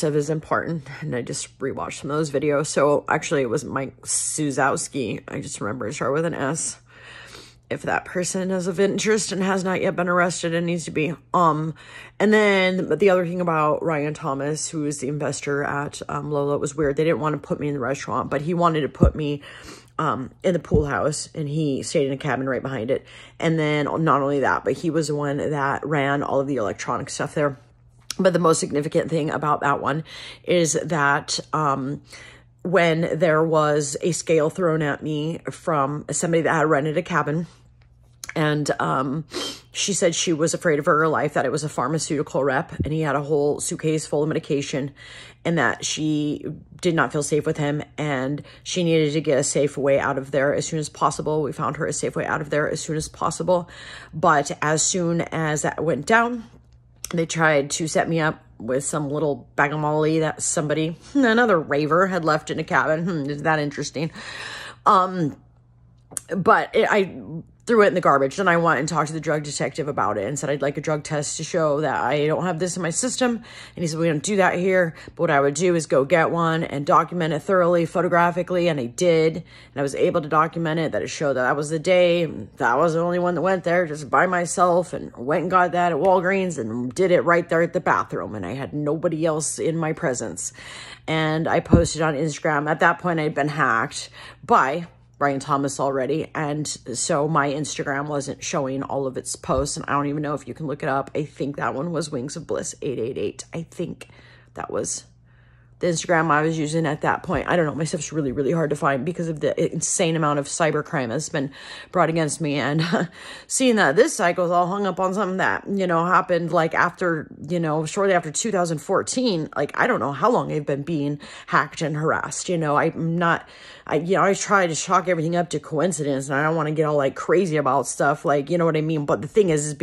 is important, and I just rewatched some of those videos. So actually it was Mike Suzowski. I just remember it started with an S. If that person is of interest and has not yet been arrested and needs to be. And then the other thing about Ryan Thomas, who is the investor at Lola, it was weird. They didn't want to put me in the restaurant, but he wanted to put me in the pool house, and he stayed in a cabin right behind it. And then not only that, but he was the one that ran all of the electronic stuff there. But the most significant thing about that one is that when there was a scale thrown at me from somebody that had rented a cabin, and she said she was afraid of her life, that it was a pharmaceutical rep, and he had a whole suitcase full of medication, and that she did not feel safe with him, and she needed to get a safe way out of there as soon as possible. We found her a safe way out of there as soon as possible. But as soon as that went down, they tried to set me up with some little bag of Molly that somebody, another raver, had left in a cabin. Is that interesting? But I threw it in the garbage. Then I went and talked to the drug detective about it and said I'd like a drug test to show that I don't have this in my system. And he said, we don't do that here. But what I would do is go get one and document it thoroughly, photographically. And I did. And I was able to document it, that it showed that that was the day. That I was the only one that went there just by myself, and went and got that at Walgreens and did it right there at the bathroom. And I had nobody else in my presence. And I posted on Instagram. At that point, I'd been hacked by Ryan Thomas already, and so my Instagram wasn't showing all of its posts, and I don't even know if you can look it up. I think that one was Wings of Bliss 888. I think that was the Instagram I was using at that point. I don't know. My stuff's really, really hard to find because of the insane amount of cybercrime that's been brought against me. And seeing that this cycle is all hung up on something that, you know, happened like after, you know, shortly after 2014, like, I don't know how long I've been being hacked and harassed. You know, I'm not, I try to chalk everything up to coincidence, and I don't want to get all like crazy about stuff, like, you know what I mean? But the thing is, it's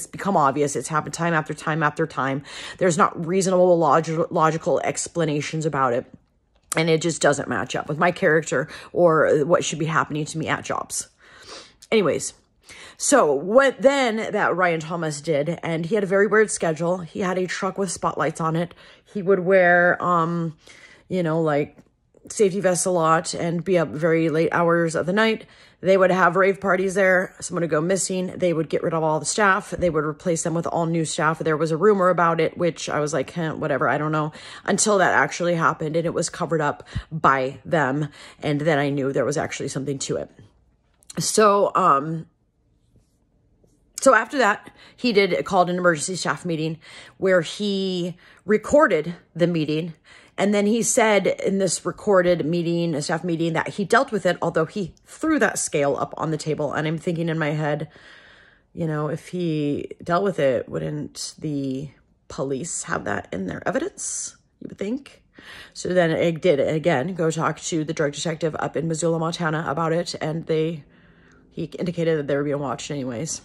become obvious. It's happened time after time after time. There's not reasonable logical explanations about it, and it just doesn't match up with my character or what should be happening to me at jobs. Anyways, so what then that Ryan Thomas did, and he had a very weird schedule. He had a truck with spotlights on it. He would wear, you know, like safety vests a lot and be up very late hours of the night. They would have rave parties there. Someone would go missing. They would get rid of all the staff. They would replace them with all new staff. There was a rumor about it, which I was like, whatever, I don't know, until that actually happened, and it was covered up by them. And then I knew there was actually something to it. So after that, he called an emergency staff meeting where he recorded the meeting. And then he said in this recorded meeting, a staff meeting, that he dealt with it, although he threw that scale up on the table. And I'm thinking in my head, you know, if he dealt with it, wouldn't the police have that in their evidence, you would think? So then I did, again, go talk to the drug detective up in Missoula, Montana about it. And he indicated that they were being watched anyways.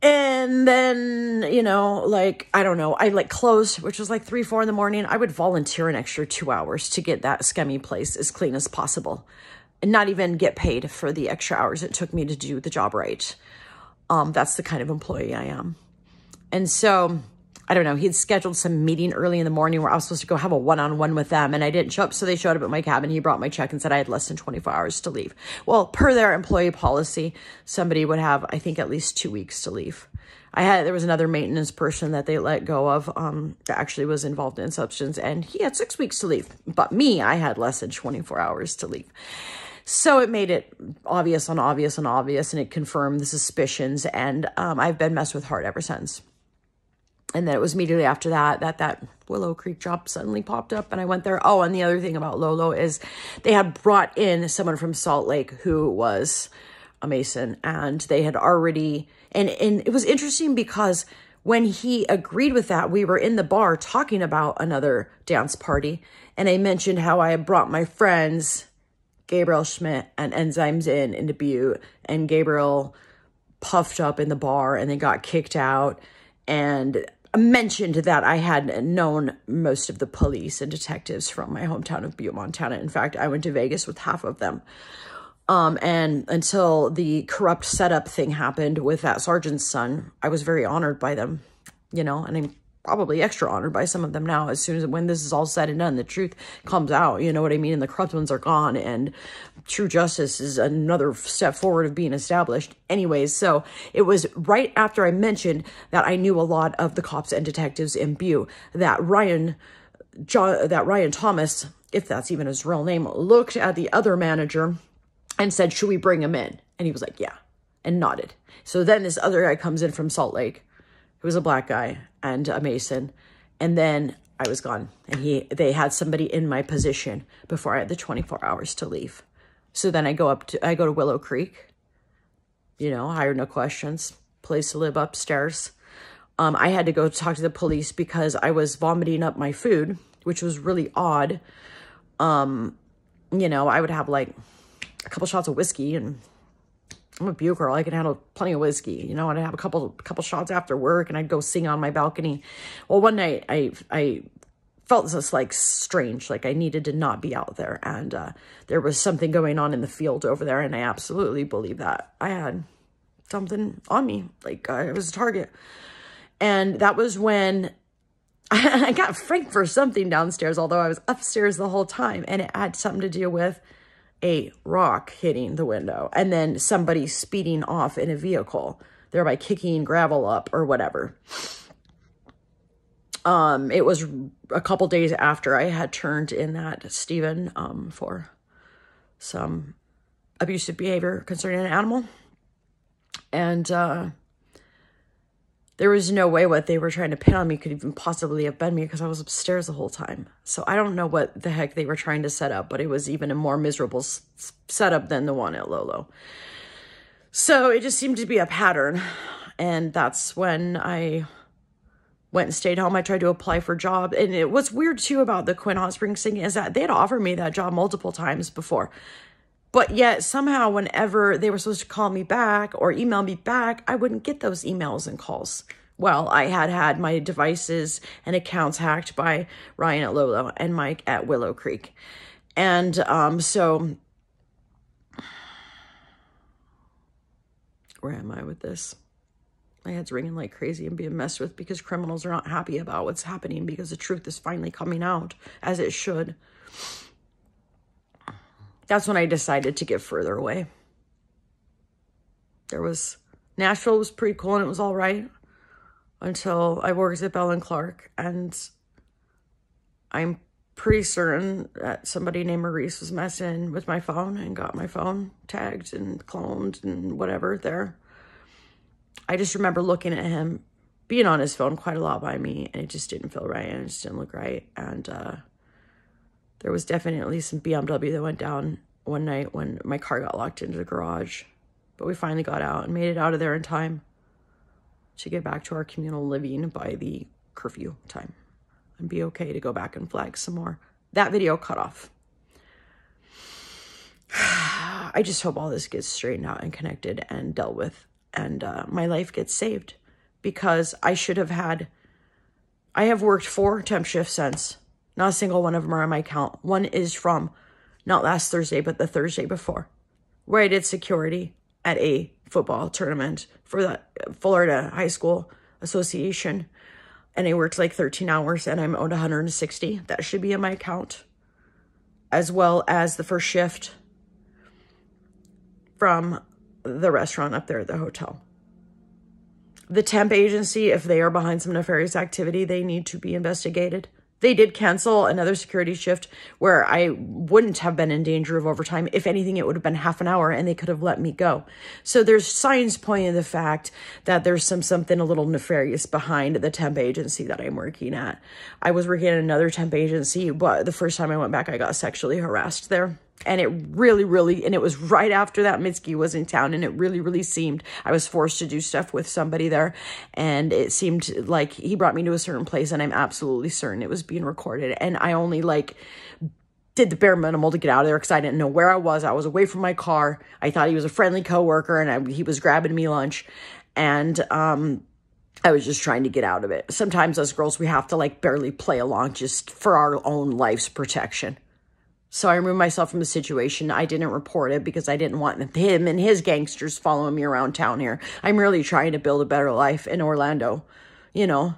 And then, you know, like, I don't know, I like closed, which was like 3, 4 in the morning. I would volunteer an extra 2 hours to get that scummy place as clean as possible and not even get paid for the extra hours it took me to do the job right. That's the kind of employee I am. And so, I don't know, he'd scheduled some meeting early in the morning where I was supposed to go have a one-on-one with them, and I didn't show up, so they showed up at my cabin. He brought my check and said I had less than 24 hours to leave. Well, per their employee policy, somebody would have, I think, at least 2 weeks to leave. There was another maintenance person that they let go of that actually was involved in substance, and he had 6 weeks to leave. But me, I had less than 24 hours to leave. So it made it obvious on obvious on obvious, and it confirmed the suspicions, and I've been messed with hard ever since. And then it was immediately after that Willow Creek job suddenly popped up, and I went there. Oh, and the other thing about Lolo is they had brought in someone from Salt Lake who was a Mason, and they had already, and it was interesting because when he agreed with that, we were in the bar talking about another dance party, and I mentioned how I had brought my friends, Gabriel Schmidt and Enzymes in Dubuque, and Gabriel puffed up in the bar, and they got kicked out, and mentioned that I had known most of the police and detectives from my hometown of Butte, Montana. In fact, I went to Vegas with half of them. And until the corrupt setup thing happened with that sergeant's son, I was very honored by them. you know, and I'm probably extra honored by some of them now. As soon as when this is all said and done, the truth comes out, you know what I mean? And the corrupt ones are gone, and true justice is another step forward of being established. Anyways, so it was right after I mentioned that I knew a lot of the cops and detectives in Butte that Ryan Thomas, if that's even his real name, looked at the other manager and said, should we bring him in? And he was like, yeah, and nodded. So then this other guy comes in from Salt Lake, who was a black guy and a Mason. And then I was gone. And they had somebody in my position before I had the 24 hours to leave. So then I go to Willow Creek, you know, hired no questions, place to live upstairs. I had to go talk to the police because I was vomiting up my food, which was really odd. You know, I would have like a couple shots of whiskey, and I'm a Butte girl. I can handle plenty of whiskey, you know, and I'd have a couple shots after work, and I'd go sing on my balcony. Well, one night I felt just like strange, like I needed to not be out there. And there was something going on in the field over there. And I absolutely believe that I had something on me, like I was a target. And that was when I got franked for something downstairs, although I was upstairs the whole time. And it had something to do with a rock hitting the window and then somebody speeding off in a vehicle, thereby kicking gravel up or whatever. It was a couple days after I had turned in that Stephen for some abusive behavior concerning an animal. And there was no way what they were trying to pin on me could even possibly have been me, because I was upstairs the whole time. So I don't know what the heck they were trying to set up, but it was even a more miserable setup than the one at Lolo. So it just seemed to be a pattern. And that's when I went and stayed home. I tried to apply for a job. And what's weird too about the Quinn Hot Springs thing is that they had offered me that job multiple times before. But yet somehow whenever they were supposed to call me back or email me back, I wouldn't get those emails and calls. Well, I had my devices and accounts hacked by Ryan at Lolo and Mike at Willow Creek. And so where am I with this? My head's ringing like crazy and being messed with because criminals are not happy about what's happening, because the truth is finally coming out as it should. That's when I decided to get further away. Nashville was pretty cool and it was all right until I worked at Bell and Clark, and I'm pretty certain that somebody named Maurice was messing with my phone and got my phone tagged and cloned and whatever there. I just remember looking at him being on his phone quite a lot by me, and it just didn't feel right and it just didn't look right. And there was definitely some BMW that went down one night when my car got locked into the garage. But we finally got out and made it out of there in time to get back to our communal living by the curfew time and be okay to go back and flag some more. That video cut off. I just hope all this gets straightened out and connected and dealt with, and my life gets saved, because I have worked 4 temp shifts since. Not a single one of them are on my account. One is from not last Thursday, but the Thursday before, where I did security at a football tournament for the Florida High School Association. And I worked like 13 hours and I'm owed 160. That should be in my account. As well as the first shift from the restaurant up there at the hotel. The temp agency, if they are behind some nefarious activity, they need to be investigated. They did cancel another security shift where I wouldn't have been in danger of overtime. If anything, it would have been half an hour and they could have let me go. So there's signs pointing to the fact that there's something a little nefarious behind the temp agency that I'm working at. I was working at another temp agency, but the first time I went back, I got sexually harassed there. And it really, and it was right after that Mitski was in town, and it really seemed I was forced to do stuff with somebody there, and it seemed like he brought me to a certain place, and I'm absolutely certain it was being recorded, and I only did the bare minimal to get out of there because I didn't know where I was. I was away from my car. I thought he was a friendly coworker, and he was grabbing me lunch, and I was just trying to get out of it. Sometimes us girls, we have to barely play along just for our own life's protection. So I removed myself from the situation. I didn't report it because I didn't want him and his gangsters following me around town here. I'm really trying to build a better life in Orlando, you know.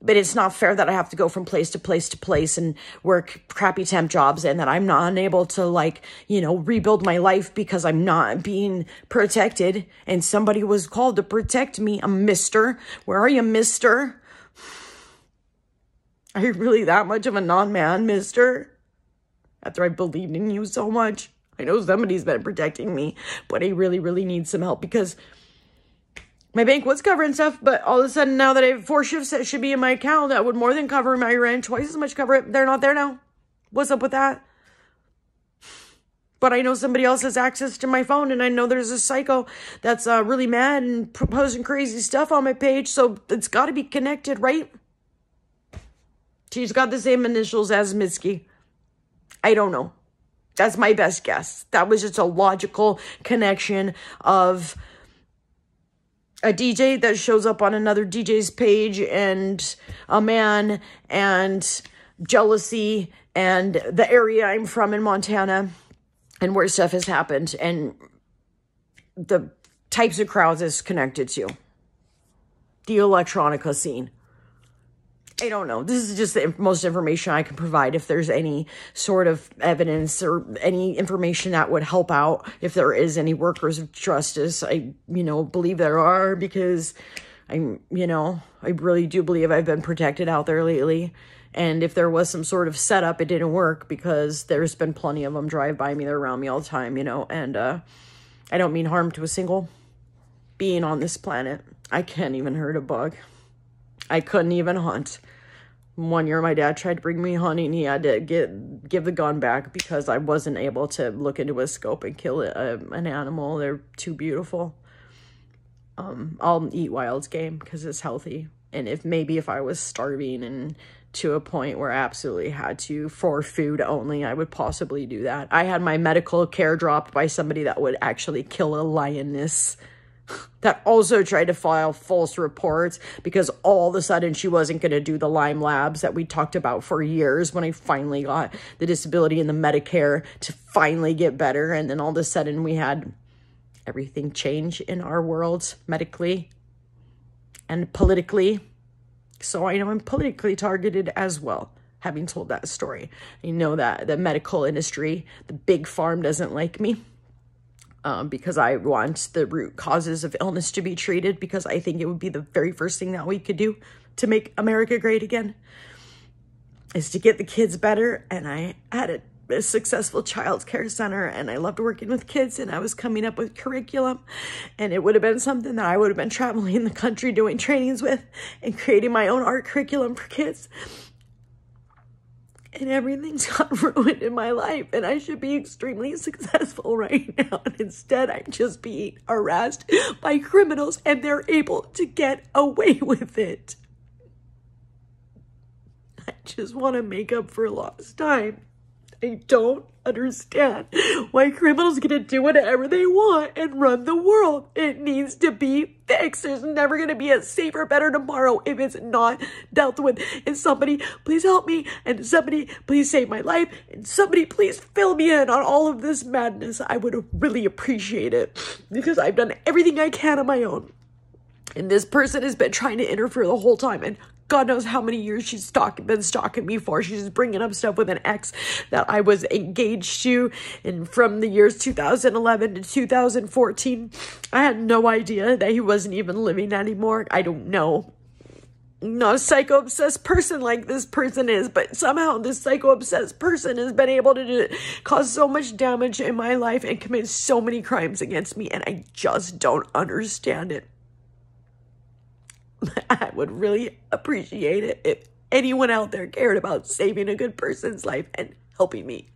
But it's not fair that I have to go from place to place to place and work crappy temp jobs and that I'm not unable to, like, you know, rebuild my life because I'm not being protected. And somebody was called to protect me. I'm mister. Where are you, mister? Are you really that much of a non-man, mister? After I believed in you so much. I know somebody's been protecting me, but I really, really need some help because my bank was covering stuff, but all of a sudden now that I have 4 shifts that should be in my account that would more than cover my rent, twice as much cover it, they're not there now. What's up with that? But I know somebody else has access to my phone, and I know there's a psycho that's really mad and proposing crazy stuff on my page, so it's got to be connected, right? She's got the same initials as Mitski. I don't know. That's my best guess. That was just a logical connection of a DJ that shows up on another DJ's page and a man and jealousy and the area I'm from in Montana and where stuff has happened and the types of crowds it's connected to. The electronica scene. I don't know. This is just the most information I can provide. If there's any sort of evidence or any information that would help out, if there is any workers of justice, I, believe there are because I really do believe I've been protected out there lately. And if there was some sort of setup, it didn't work because there's been plenty of them drive by me. They're around me all the time, and I don't mean harm to a single being on this planet. I can't even hurt a bug. I couldn't even hunt. One year, my dad tried to bring me honey, and he had to give the gun back because I wasn't able to look into a scope and kill an animal. They're too beautiful. I'll eat wild game because it's healthy. And if I was starving and to a point where I absolutely had to for food only, I would possibly do that. I had my medical care dropped by somebody that would actually kill a lioness. That also tried to file false reports because all of a sudden she wasn't going to do the Lyme labs that we talked about for years when I finally got the disability and the Medicare to finally get better. And then all of a sudden we had everything change in our world medically and politically. So I know I'm politically targeted as well, having told that story. I know that the medical industry, the big farm doesn't like me. Because I want the root causes of illness to be treated because I think it would be the very first thing that we could do to make America great again is to get the kids better. And I had a successful child care center and I loved working with kids and I was coming up with curriculum and it would have been something that I would have been traveling the country doing trainings with and creating my own art curriculum for kids. And everything's got ruined in my life. And I should be extremely successful right now. And instead, I'm just being harassed by criminals. And they're able to get away with it. I just want to make up for lost time. I don't understand why criminals get to do whatever they want and run the world. It needs to be fixed. There's never going to be a safer, better tomorrow if it's not dealt with. And somebody, please help me. And somebody, please save my life. And somebody, please fill me in on all of this madness. I would really appreciate it because I've done everything I can on my own. And this person has been trying to interfere the whole time. And God knows how many years she's been stalking me for. She's just bringing up stuff with an ex that I was engaged to. And from the years 2011 to 2014, I had no idea that he wasn't even living anymore. I don't know. I'm not a psycho-obsessed person like this person is, but somehow this psycho-obsessed person has been able to cause so much damage in my life and commit so many crimes against me. And I just don't understand it. I would really appreciate it if anyone out there cared about saving a good person's life and helping me.